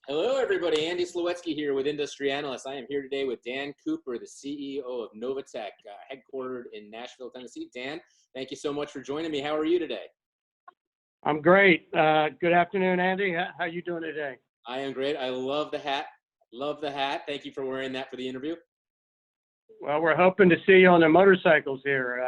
Hello, everybody. Andy Slawetsky here with Industry Analysts. I am here today with Dan Cooper, the CEO of Novatech, headquartered in Nashville, Tennessee. Dan, thank you so much for joining me. How are you today? I'm great. Good afternoon, Andy. How you doing today? I am great. I love the hat. Love the hat. Thank you for wearing that for the interview. Well, we're hoping to see you on the motorcycles here.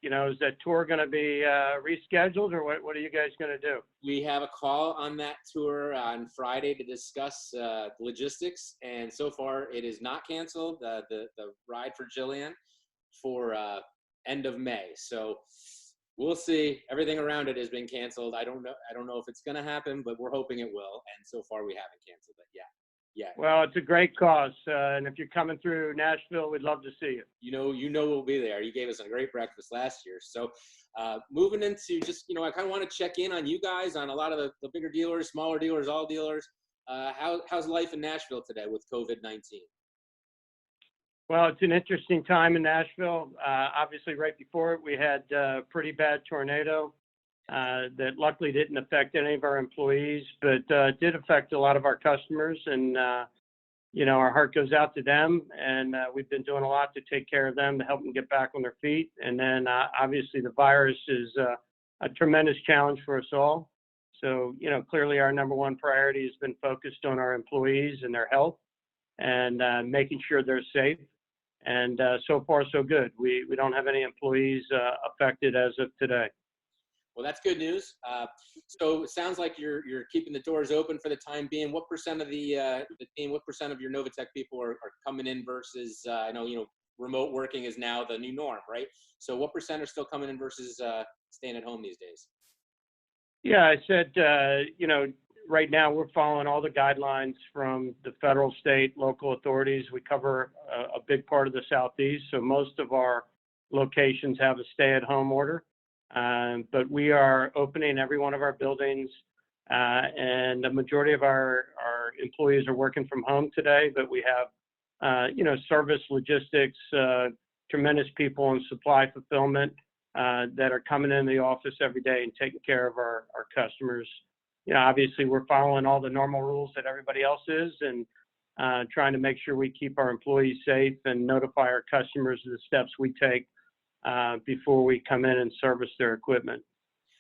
Is that tour going to be rescheduled, or what are you guys going to do? We have a call on that tour on Friday to discuss logistics, and so far it is not canceled. The ride for Jillian for end of May. So we'll see. Everything around it has been canceled. I don't know if it's going to happen, but we're hoping it will. And so far we haven't canceled it. Yeah. Well, it's a great cause, and if you're coming through Nashville, we'd love to see you. You know we'll be there. You gave us a great breakfast last year. So moving into just, I kind of want to check in on you guys, on a lot of the bigger dealers, smaller dealers, all dealers. How's life in Nashville today with COVID-19? Well, it's an interesting time in Nashville. Obviously, right before it, we had a pretty bad tornado that luckily didn't affect any of our employees, but did affect a lot of our customers. And, our heart goes out to them. And we've been doing a lot to take care of them, to help them get back on their feet. And then, obviously, the virus is a tremendous challenge for us all. So, clearly our number one priority has been focused on our employees and their health and making sure they're safe. And so far, so good. We don't have any employees affected as of today. Well, that's good news. So it sounds like you're keeping the doors open for the time being. What percent of the team, what percent of your Novatech people are coming in versus, I know, remote working is now the new norm, right? So what percent are still coming in versus staying at home these days? Yeah, I said, right now we're following all the guidelines from the federal, state, local authorities. We cover a big part of the Southeast, so most of our locations have a stay-at-home order. But we are opening every one of our buildings, and the majority of our employees are working from home today. But we have, service, logistics, tremendous people in supply fulfillment that are coming in the office every day and taking care of our customers. Obviously we're following all the normal rules that everybody else is, and trying to make sure we keep our employees safe and notify our customers of the steps we take before we come in and service their equipment.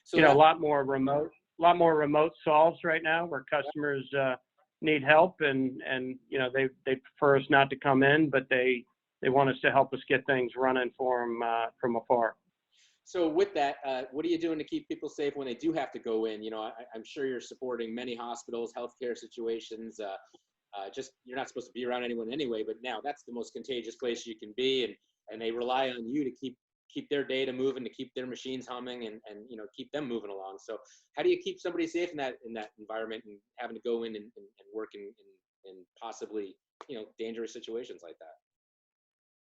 So a lot more remote solves right now where customers need help, and they prefer us not to come in, but they want us to help us get things running for them from afar. So with that, what are you doing to keep people safe when they do have to go in? I'm sure you're supporting many hospitals, healthcare situations. Just you're not supposed to be around anyone anyway, but now that's the most contagious place you can be, and they rely on you to keep their data moving, to keep their machines humming, and keep them moving along. So how do you keep somebody safe in that environment and having to go in and work in possibly dangerous situations like that?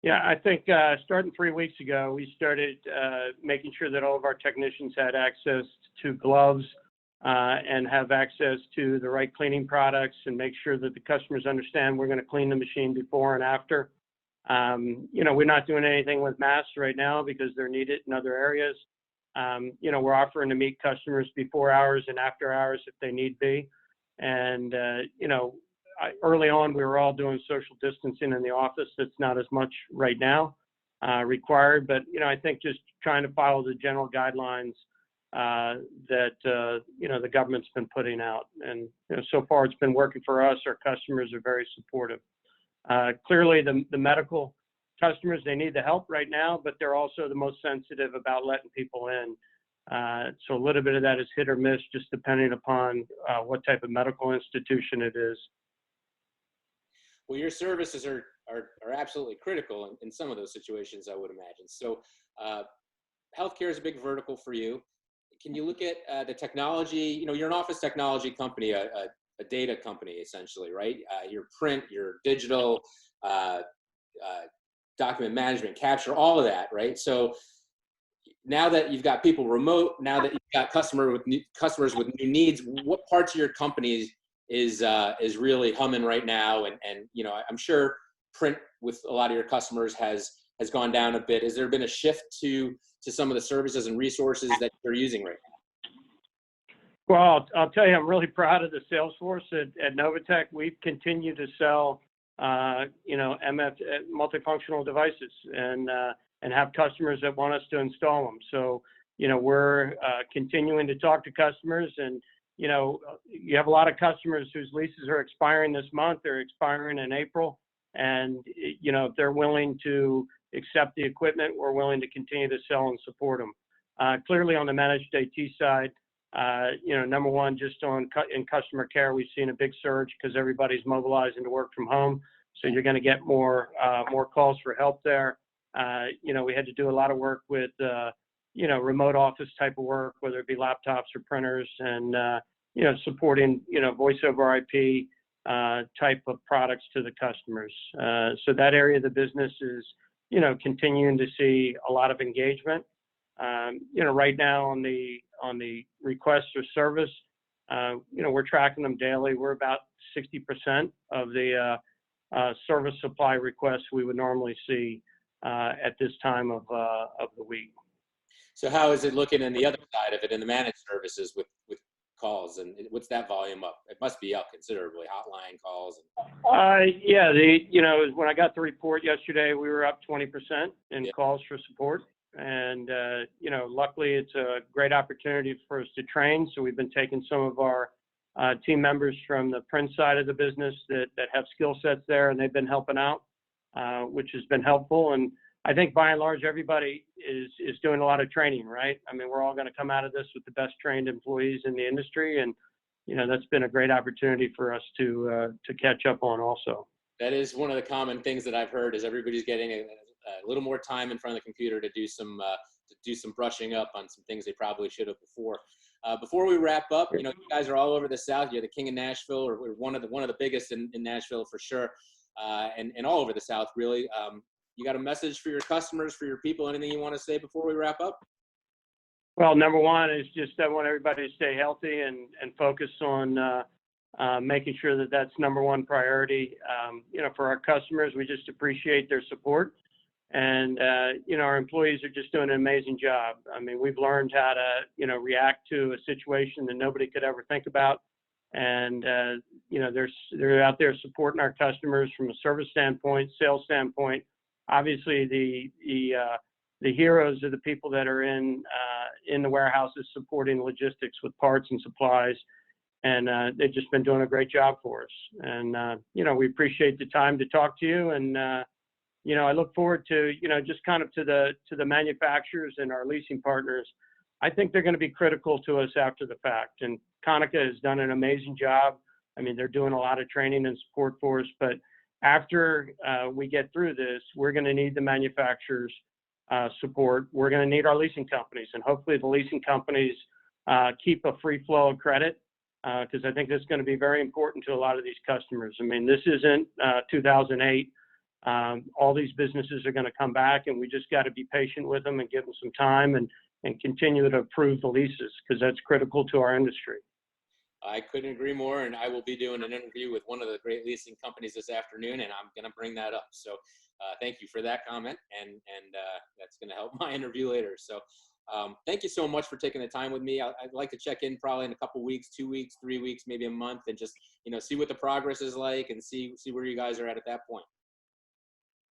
Yeah, I think starting 3 weeks ago, we started making sure that all of our technicians had access to gloves and have access to the right cleaning products, and make sure that the customers understand we're going to clean the machine before and after. We're not doing anything with masks right now because they're needed in other areas. We're offering to meet customers before hours and after hours if they need be. And, early on, we were all doing social distancing in the office. That's not as much right now required, but, I think just trying to follow the general guidelines that, the government's been putting out. And, so far it's been working for us. Our customers are very supportive. Clearly the medical customers, they need the help right now, but they're also the most sensitive about letting people in. So a little bit of that is hit or miss, just depending upon what type of medical institution it is. Well, your services are absolutely critical in some of those situations, I would imagine. So healthcare is a big vertical for you. Can you look at the technology? You're an office technology company, a data company, essentially, right? Your print, your digital, document management, capture, all of that, right? So now that you've got people remote, now that you've got customers with new needs, what parts of your company is really humming right now? And I'm sure print with a lot of your customers has gone down a bit. Has there been a shift to some of the services and resources that you're using right now? Well, I'll tell you, I'm really proud of the sales force at Novatech. We've continued to sell, multifunctional devices and have customers that want us to install them. So, we're continuing to talk to customers, and, you have a lot of customers whose leases are expiring this month. They're expiring in April. And, if they're willing to accept the equipment, we're willing to continue to sell and support them. Clearly on the managed AT side, number one, just in customer care, we've seen a big surge because everybody's mobilizing to work from home. So you're going to get more calls for help there. We had to do a lot of work with, remote office type of work, whether it be laptops or printers, and, supporting, voice over IP type of products to the customers. So that area of the business is, continuing to see a lot of engagement. Right now on the requests for service, we're tracking them daily. We're about 60% of the service supply requests we would normally see at this time of the week. So how is it looking in the other side of it, in the managed services with calls, and what's that volume up? It must be up considerably, hotline calls. Yeah, when I got the report yesterday, we were up 20% in calls for support. And, luckily it's a great opportunity for us to train. So we've been taking some of our team members from the print side of the business that have skill sets there, and they've been helping out, which has been helpful. And I think by and large, everybody is doing a lot of training, right? I mean, we're all going to come out of this with the best trained employees in the industry. And, that's been a great opportunity for us to catch up on also. That is one of the common things that I've heard, is everybody's getting a little more time in front of the computer to do some brushing up on some things they probably should have before. Before we wrap up, you guys are all over the South. You're the king of Nashville, or one of the biggest in Nashville for sure, and all over the South really. You got a message for your customers, for your people? Anything you want to say before we wrap up? Well, number one is just I want everybody to stay healthy and focus on making sure that that's number one priority. For our customers, we just appreciate their support. And, our employees are just doing an amazing job. I mean, we've learned how to, react to a situation that nobody could ever think about. And, they're out there supporting our customers from a service standpoint, sales standpoint. Obviously, the heroes are the people that are in the warehouses supporting logistics with parts and supplies. And they've just been doing a great job for us. And, we appreciate the time to talk to you. And, I look forward to, just kind of to the manufacturers and our leasing partners. I think they're going to be critical to us after the fact. And Konica has done an amazing job. I mean, they're doing a lot of training and support for us. But after we get through this, we're going to need the manufacturers' support. We're going to need our leasing companies. And hopefully the leasing companies keep a free flow of credit, because I think that's going to be very important to a lot of these customers. I mean, this isn't 2008. All these businesses are going to come back, and we just got to be patient with them and give them some time and continue to approve the leases, because that's critical to our industry. I couldn't agree more, and I will be doing an interview with one of the great leasing companies this afternoon, and I'm going to bring that up. So thank you for that comment, and that's going to help my interview later. So thank you so much for taking the time with me. I'd like to check in probably in a couple weeks, 2 weeks, 3 weeks, maybe a month, and just see what the progress is like, and see where you guys are at that point.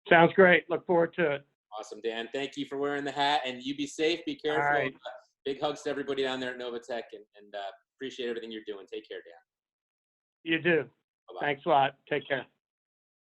Sounds great. Look forward to it. Awesome, Dan. Thank you for wearing the hat, and you be safe, be careful. All right. Big hugs to everybody down there at Novatech, and appreciate everything you're doing. Take care, Dan. You do. Bye-bye. Thanks a lot. Take care.